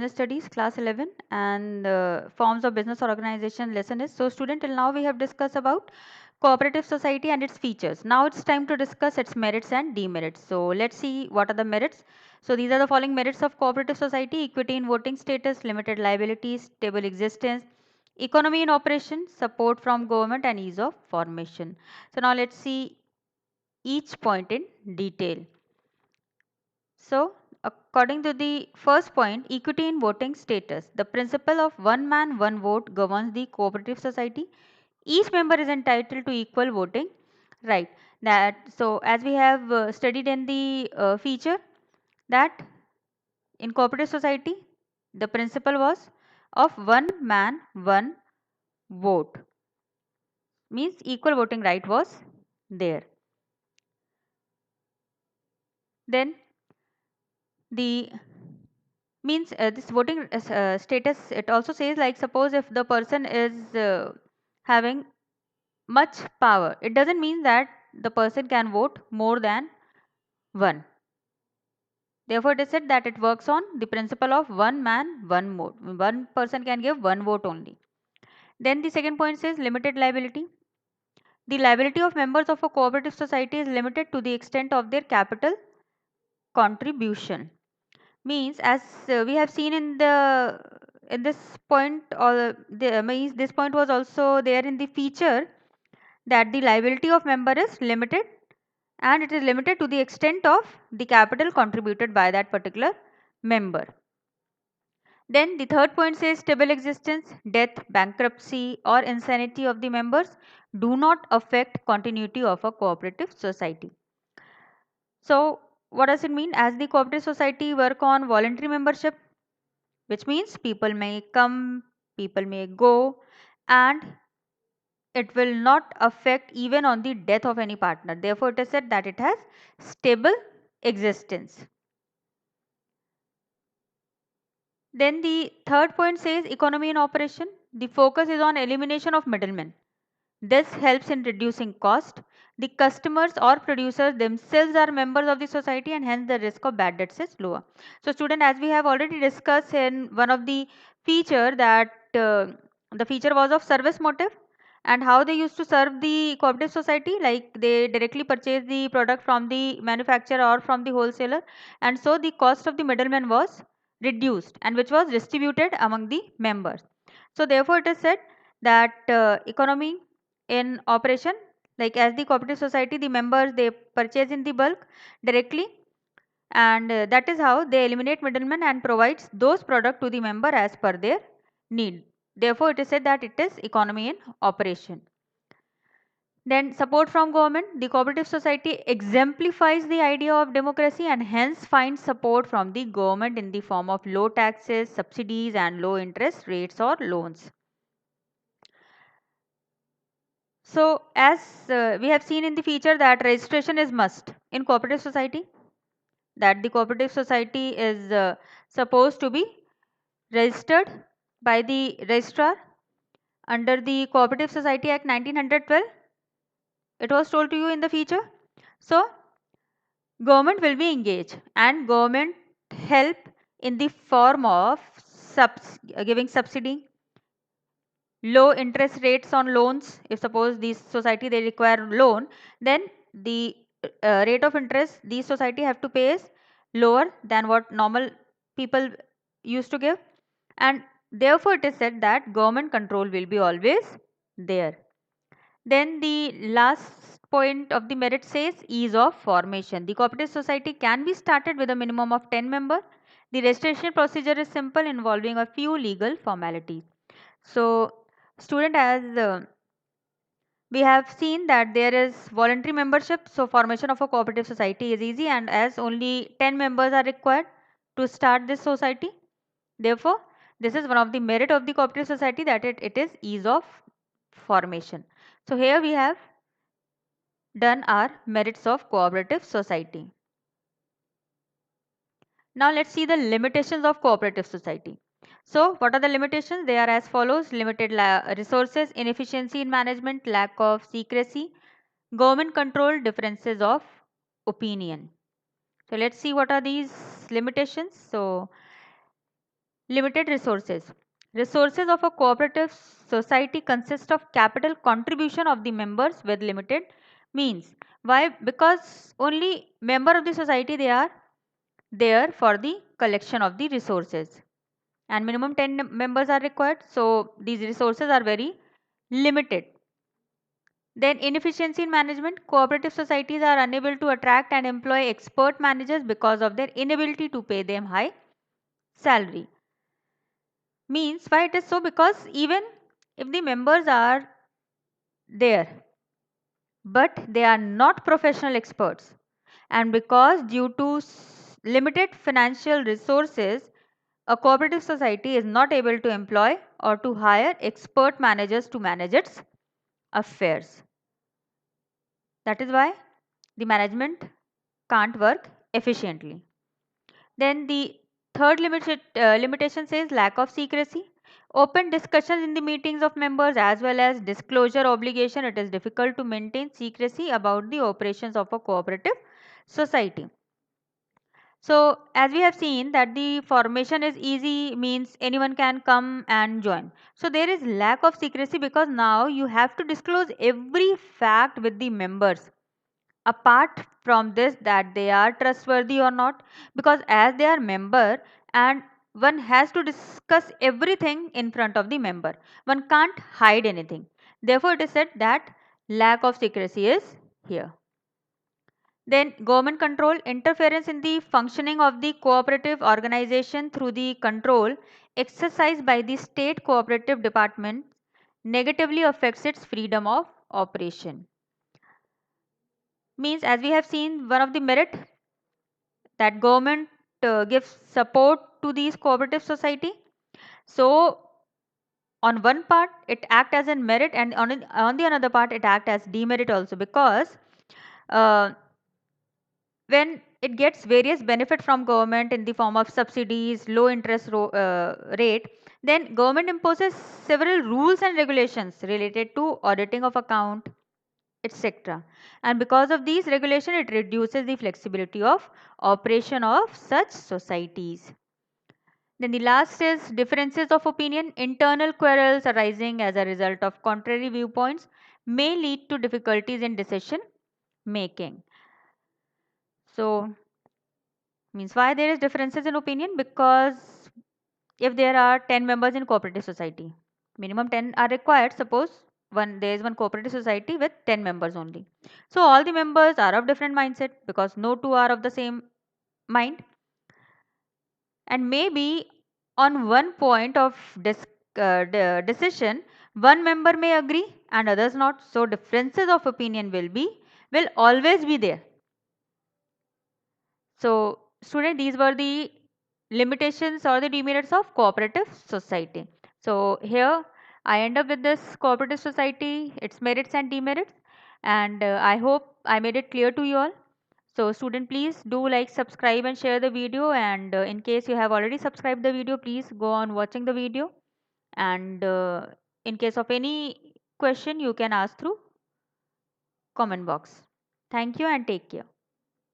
Business Studies, class 11, and forms of business or organization lesson is. So student, till now we have discussed about cooperative society and its features. Now it's time to discuss its merits and demerits. So let's see what are the merits. So these are the following merits of cooperative society: equity in voting status, limited liabilities, stable existence, economy in operation, support from government, and ease of formation. So now let's see each point in detail. So, according to the first point, equity in voting status, the principle of one man, one vote governs the cooperative society. Each member is entitled to equal voting right. As we have studied in the feature, that in cooperative society, the principle was of one man, one vote, means equal voting right was there. Then the means this voting status, it also says, like, suppose if the person is having much power, it doesn't mean that the person can vote more than one. Therefore it is said that it works on the principle of one man, one vote. One person can give one vote only. Then the second point says limited liability. The liability of members of a cooperative society is limited to the extent of their capital contribution. Means, as we have seen in this point, or means this point was also there in the feature, that the liability of member is limited, and it is limited to the extent of the capital contributed by that particular member. Then the third point says stable existence, death, bankruptcy or insanity of the members do not affect continuity of a cooperative society. So what does it mean? As the cooperative society work on voluntary membership, which means people may come, people may go, and it will not affect even on the death of any partner. Therefore it is said that it has stable existence. Then the third point says economy in operation. The focus is on elimination of middlemen. This helps in reducing cost. The customers or producers themselves are members of the society, and hence the risk of bad debts is lower. So student, as we have already discussed in one of the feature, that the feature was of service motive, and how they used to serve the cooperative society, like they directly purchase the product from the manufacturer or from the wholesaler, and so the cost of the middleman was reduced, and which was distributed among the members. So therefore it is said that economy in operation, like as the cooperative society, the members, they purchase in the bulk directly, and that is how they eliminate middlemen and provides those product to the member as per their need. Therefore it is said that it is economy in operation. Then support from government. The cooperative society exemplifies the idea of democracy, and hence finds support from the government in the form of low taxes, subsidies and low interest rates or loans. So as we have seen in the feature, that registration is must in cooperative society, that the cooperative society is supposed to be registered by the registrar under the Cooperative Society Act 1912. It was told to you in the feature. So government will be engaged, and government help in the form of giving subsidy, low interest rates on loans. If suppose these society they require loan, then the rate of interest these society have to pay is lower than what normal people used to give, and therefore it is said that government control will be always there. Then the last point of the merit says ease of formation. The cooperative society can be started with a minimum of 10 members. The registration procedure is simple, involving a few legal formalities. So student, as we have seen that there is voluntary membership, so formation of a cooperative society is easy, and as only 10 members are required to start this society, therefore this is one of the merit of the cooperative society, that it is ease of formation. So here we have done our merits of cooperative society. Now let's see the limitations of cooperative society. So what are the limitations? They are as follows: limited resources, inefficiency in management, lack of secrecy, government control, differences of opinion. So let's see what are these limitations. So Limited resources. Resources of a cooperative society consist of capital contribution of the members with limited means. Why? Because only member of the society they are there for the collection of the resources, and minimum 10 members are required, so these resources are very limited. Then inefficiency in management. Cooperative societies are unable to attract and employ expert managers because of their inability to pay them high salary. Means why it is so? Because even if the members are there but they are not professional experts, and because due to limited financial resources, a cooperative society is not able to employ or to hire expert managers to manage its affairs. That is why the management can't work efficiently. Then the third limitation says lack of secrecy. Open discussions in the meetings of members as well as disclosure obligation. It is difficult to maintain secrecy about the operations of a cooperative society. So as we have seen that the formation is easy, means anyone can come and join. So there is lack of secrecy because now you have to disclose every fact with the members. Apart from this, that they are trustworthy or not, because as they are member and one has to discuss everything in front of the member, one can't hide anything. Therefore it is said that lack of secrecy is here. Then government control. Interference in the functioning of the cooperative organization through the control exercised by the state cooperative department negatively affects its freedom of operation. Means as we have seen, one of the merit that government gives support to these cooperative society. So on one part it act as a merit, and on the another part it act as demerit also, because uh, when it gets various benefit from government in the form of subsidies, low interest rate, then government imposes several rules and regulations related to auditing of account, etc. And because of these regulation, it reduces the flexibility of operation of such societies. Then the last is differences of opinion. Internal quarrels arising as a result of contrary viewpoints may lead to difficulties in decision making. So means why there is differences in opinion? Because if there are 10 members in cooperative society, minimum 10 are required. Suppose there is one cooperative society with 10 members only, so all the members are of different mindset because no two are of the same mind, and maybe on one point of decision one member may agree and others not, so differences of opinion will always be there. So student, these were the limitations or the demerits of cooperative society. So here I end up with this cooperative society, its merits and demerits, and I hope I made it clear to you all. So student, please do like, subscribe and share the video, and in case you have already subscribed the video, please go on watching the video, and in case of any question you can ask through comment box. Thank you and take care.